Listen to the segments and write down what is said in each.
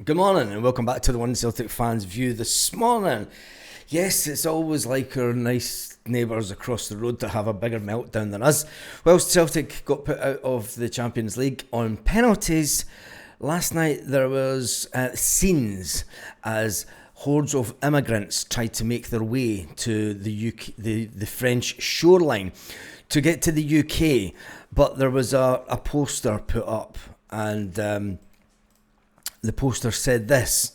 Good morning and welcome back to the One Celtic Fans View this morning. Yes, it's always like our nice neighbours across the road to have a bigger meltdown than us. Whilst Celtic got put out of the Champions League on penalties, last night there was scenes as hordes of immigrants tried to make their way to the UK, the French shoreline to get to the UK, but there was a poster put up and the poster said this.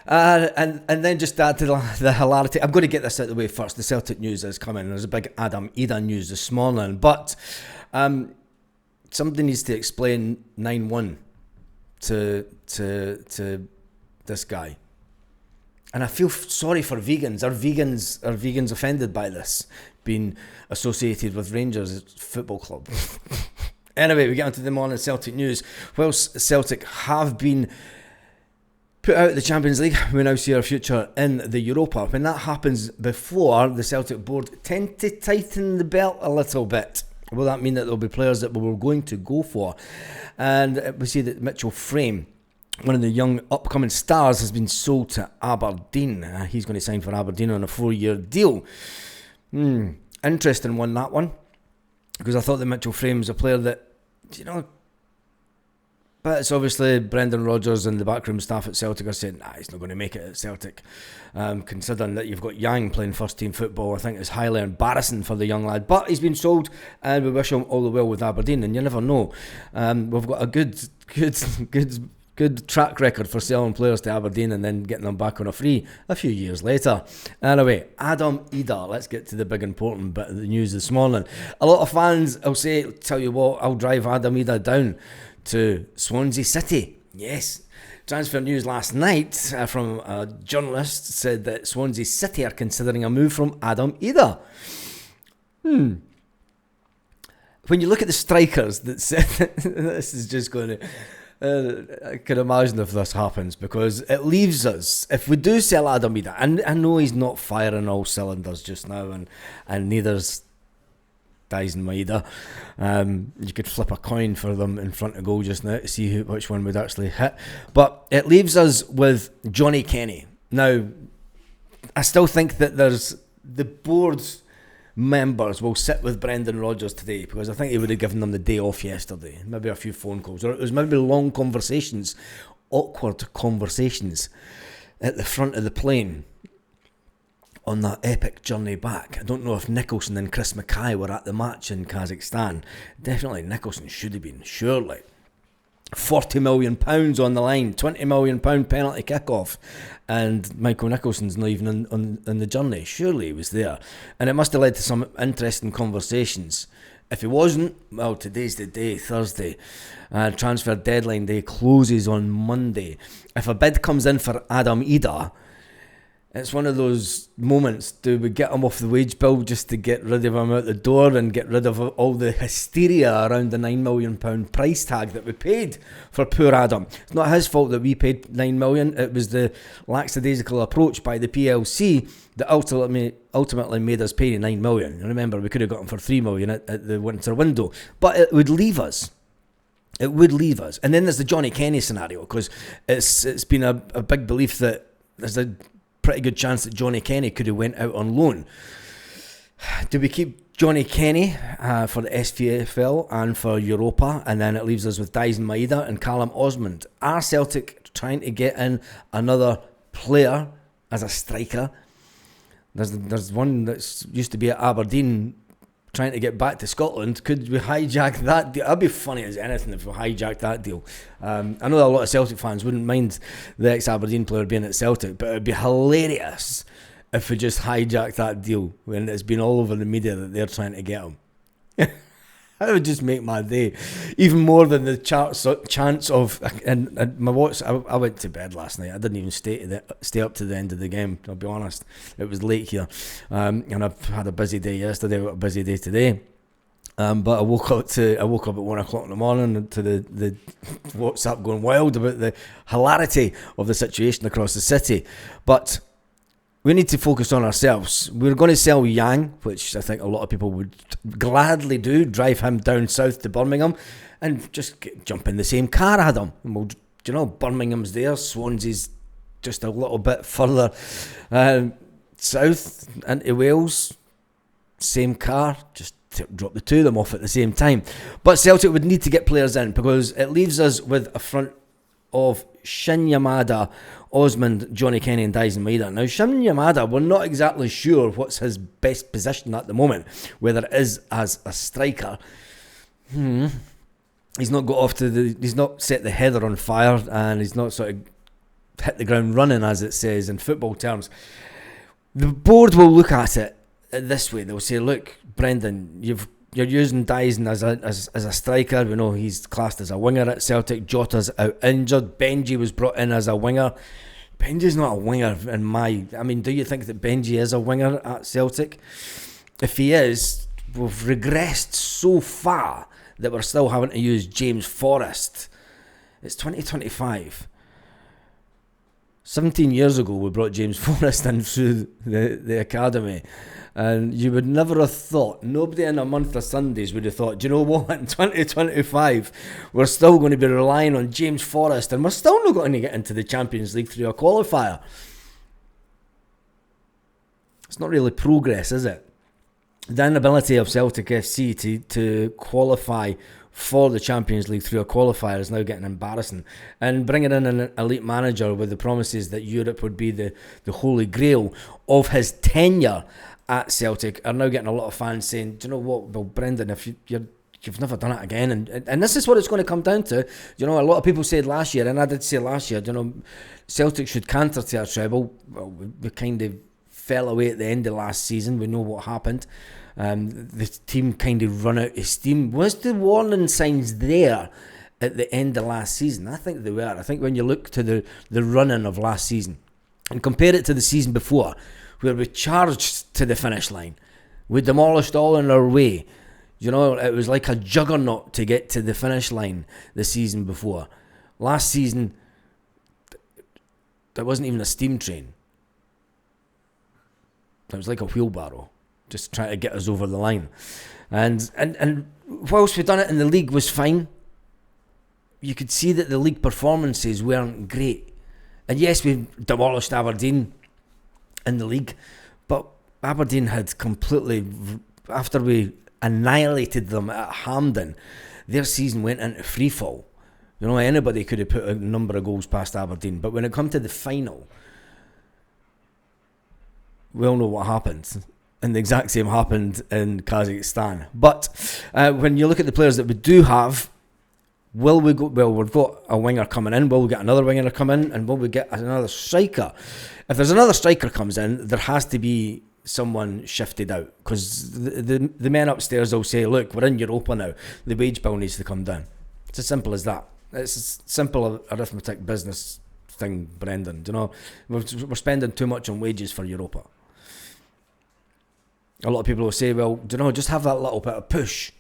And then just add to the hilarity. I'm going to get this out of the way first. The Celtic news is coming. There's a big IDAH news this morning. But somebody needs to explain 9-1 to this guy. And I feel sorry for vegans. Are vegans offended by this being associated with Rangers Football Club? Anyway, we get on to the morning Celtic news. Whilst Celtic have been put out of the Champions League, we now see our future in the Europa. When that happens before, the Celtic board tend to tighten the belt a little bit. Will that mean that there'll be players that we're going to go for? And we see that Mitchell Frame, one of the young upcoming stars, has been sold to Aberdeen. He's going to sign for Aberdeen on a 4-year deal. Interesting one, that one. Because I thought that Mitchell Frame was a player that, but it's obviously Brendan Rodgers and the backroom staff at Celtic are saying, he's not going to make it at Celtic. Considering that you've got Yang playing first team football, I think it's highly embarrassing for the young lad. But he's been sold and we wish him all the well with Aberdeen, and you never know. We've got a good track record for selling players to Aberdeen and then getting them back on a free a few years later. Anyway, Adam Idah. Let's get to the big important bit of the news this morning. A lot of fans will say, tell you what, I'll drive Adam Idah down to Swansea City. Yes. Transfer news last night from a journalist said that Swansea City are considering a move from Adam Idah. When you look at the strikers that said this is just going to... I can imagine if this happens, because it leaves us, if we do sell Adam Idah, and I know he's not firing all cylinders just now, and neither's Dyson Maeda. You could flip a coin for them in front of goal just now to see which one would actually hit. But it leaves us with Johnny Kenny. Now, I still think that there's the board's members will sit with Brendan Rodgers today, because I think he would have given them the day off yesterday. Maybe a few phone calls, or it was maybe long conversations, awkward conversations at the front of the plane on that epic journey back. I don't know if Nicholson and Chris Mackay were at the match in Kazakhstan. Definitely Nicholson should have been, surely. £40 million on the line, £20 million penalty kick-off, and Michael Nicholson's not even on the journey. Surely he was there. And it must have led to some interesting conversations. If he wasn't, well, today's the day, Thursday. Transfer deadline day closes on Monday. If a bid comes in for Adam Idah, it's one of those moments, do we get him off the wage bill just to get rid of him out the door and get rid of all the hysteria around the £9 million price tag that we paid for poor Adam? It's not his fault that we paid £9 million. It was the lackadaisical approach by the PLC that ultimately made us pay £9 million. And remember, we could have got him for £3 million at the winter window. But it would leave us. It would leave us. And then there's the Johnny Kenny scenario, because it's been a big belief that there's a pretty good chance that Johnny Kenny could have went out on loan. Do we keep Johnny Kenny for the SPFL and for Europa, and then it leaves us with Dyson Maeda and Callum Osmond? Are Celtic trying to get in another player as a striker? There's one that used to be at Aberdeen trying to get back to Scotland. Could we hijack that deal? That'd be funny as anything if we hijacked that deal. I know that a lot of Celtic fans wouldn't mind the ex-Aberdeen player being at Celtic, but it'd be hilarious if we just hijacked that deal when it's been all over the media that they're trying to get him. That would just make my day, even more than the chance of. And my watch, I went to bed last night. I didn't even stay up to the end of the game. I'll be honest, it was late here, and I've had a busy day yesterday. I've got a busy day today. But I woke up at 1 o'clock in the morning to the WhatsApp going wild about the hilarity of the situation across the city. But we need to focus on ourselves. We're going to sell Yang, which I think a lot of people would gladly do, drive him down south to Birmingham and just jump in the same car, Adam. And we'll, Birmingham's there, Swansea's just a little bit further south into Wales. Same car, just drop the two of them off at the same time. But Celtic would need to get players in because it leaves us with a front of Shin Yamada, Osmond, Johnny Kenny and Dyson Maeda. Now Shin Yamada, we're not exactly sure what's his best position at the moment, whether it is as a striker. He's not he's not set the header on fire, and he's not sort of hit the ground running, as it says in football terms. The board will look at it this way. They'll say, look, Brendan, you're using Dyson as a striker. We know he's classed as a winger at Celtic. Jota's out injured. Benji was brought in as a winger. Benji's not a winger do you think that Benji is a winger at Celtic? If he is, we've regressed so far that we're still having to use James Forrest. It's 2025. 17 years ago we brought James Forrest in through the academy, and you would never have thought, nobody in a month of Sundays would have thought, do you know what, in 2025 we're still going to be relying on James Forrest and we're still not going to get into the Champions League through a qualifier. It's not really progress, is it? The inability of Celtic FC to qualify for the Champions League through a qualifier is now getting embarrassing. And bringing in an elite manager with the promises that Europe would be the holy grail of his tenure at Celtic are now getting a lot of fans saying, do you know what, well, Brendan, if you've never done it again, and this is what it's going to come down to. A lot of people said last year, and I did say last year, Celtic should canter to a treble. Well, we kind of fell away at the end of last season. We know what happened. The team kind of run out of steam. Was the warning signs there at the end of last season? I think they were. I think when you look to the run-in of last season and compare it to the season before, where we charged to the finish line, we demolished all in our way. It was like a juggernaut to get to the finish line the season before. Last season, there wasn't even a steam train. It was like a wheelbarrow, just trying to get us over the line. And whilst we'd done it in the league was fine, you could see that the league performances weren't great. And yes, we demolished Aberdeen in the league, but Aberdeen had completely, after we annihilated them at Hampden, their season went into freefall. Anybody could have put a number of goals past Aberdeen, but when it come to the final, we all know what happened. And the exact same happened in Kazakhstan. But when you look at the players that we do have, will we go? Well, we've got a winger coming in. Will we get another winger to come in? And will we get another striker? If there's another striker comes in, there has to be someone shifted out, because the men upstairs will say, look, we're in Europa now. The wage bill needs to come down. It's as simple as that. It's a simple arithmetic business thing, Brendan. We're spending too much on wages for Europa. A lot of people will say, well, just have that little bit of push.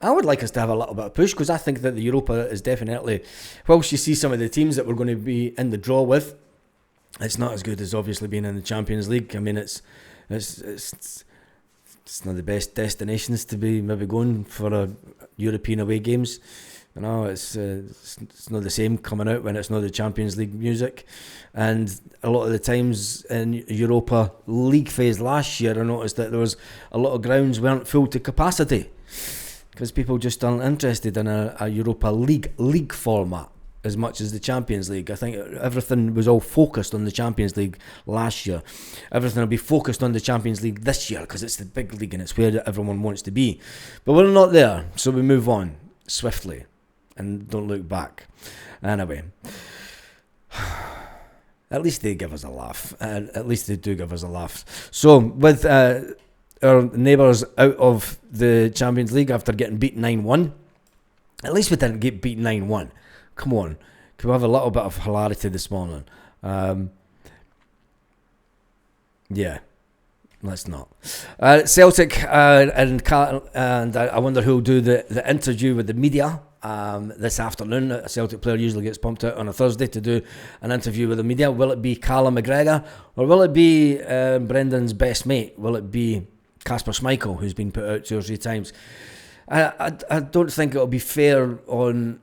I would like us to have a little bit of push, because I think that the Europa is definitely, whilst you see some of the teams that we're going to be in the draw with, it's not as good as obviously being in the Champions League. I mean, it's not the best destinations to be maybe going for a European away games. It's not the same coming out when it's not the Champions League music. And a lot of the times in Europa League phase last year, I noticed that there was a lot of grounds weren't full to capacity, because people just aren't interested in a Europa League format as much as the Champions League. I think everything was all focused on the Champions League last year. Everything will be focused on the Champions League this year, because it's the big league and it's where everyone wants to be. But we're not there, so we move on swiftly and don't look back. Anyway, at least they give us a laugh. At least they do give us a laugh. So with our neighbours out of the Champions League after getting beat 9-1, at least we didn't get beat 9-1. Come on, can we have a little bit of hilarity this morning? Yeah, let's not. Celtic and I wonder who'll do the interview with the media this afternoon. A Celtic player usually gets pumped out on a Thursday to do an interview with the media. Will it be Callum McGregor, or will it be Brendan's best mate? Will it be Kasper Schmeichel, who's been put out 2 or 3 times? I don't think it'll be fair on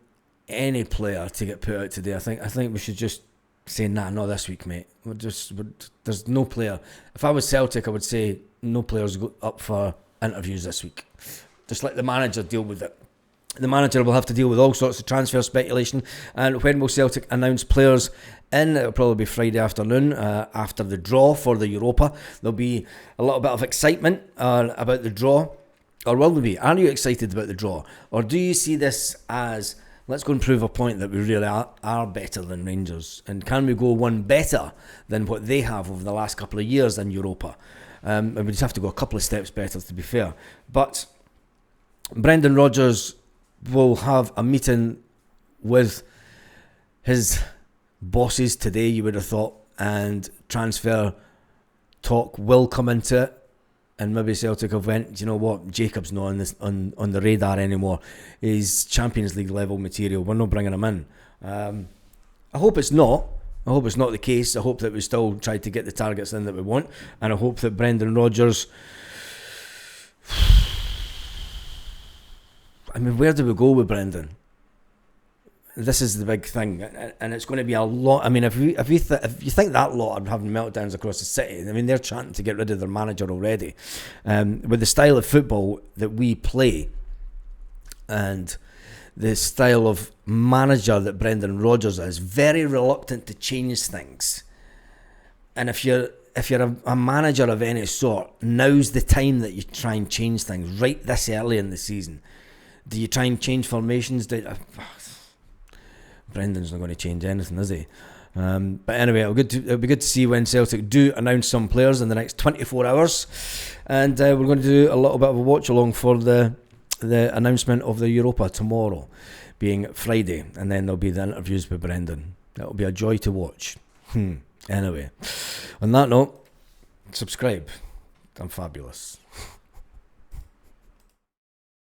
any player to get put out today. I think we should just say, nah, not this week, mate. There's no player. If I was Celtic, I would say no players go up for interviews this week. Just let the manager deal with it. The manager will have to deal with all sorts of transfer speculation. And when will Celtic announce players in? It'll probably be Friday afternoon after the draw for the Europa. There'll be a little bit of excitement about the draw. Or will there be? Are you excited about the draw? Or do you see this as, let's go and prove a point that we really are better than Rangers? And can we go one better than what they have over the last couple of years in Europa? And we just have to go a couple of steps better, to be fair. But Brendan Rodgers will have a meeting with his bosses today, you would have thought, and transfer talk will come into it. And maybe Celtic have went, do you know what, Jacob's not on the radar anymore. He's Champions League level material. We're not bringing him in. I hope it's not. I hope it's not the case. I hope that we still try to get the targets in that we want. And I hope that Brendan Rodgers... I mean, where do we go with Brendan? This is the big thing, and it's going to be a lot. I mean, if you think that lot are having meltdowns across the city, I mean, they're trying to get rid of their manager already. With the style of football that we play, and the style of manager that Brendan Rodgers is, very reluctant to change things. And if you're a manager of any sort, now's the time that you try and change things. Right this early in the season. Do you try and change formations? Brendan's not going to change anything, is he? But anyway, it'll be good to see when Celtic do announce some players in the next 24 hours. And we're going to do a little bit of a watch along for the announcement of the Europa tomorrow, being Friday. And then there'll be the interviews with Brendan. That'll be a joy to watch. Anyway, on that note, subscribe. I'm fabulous.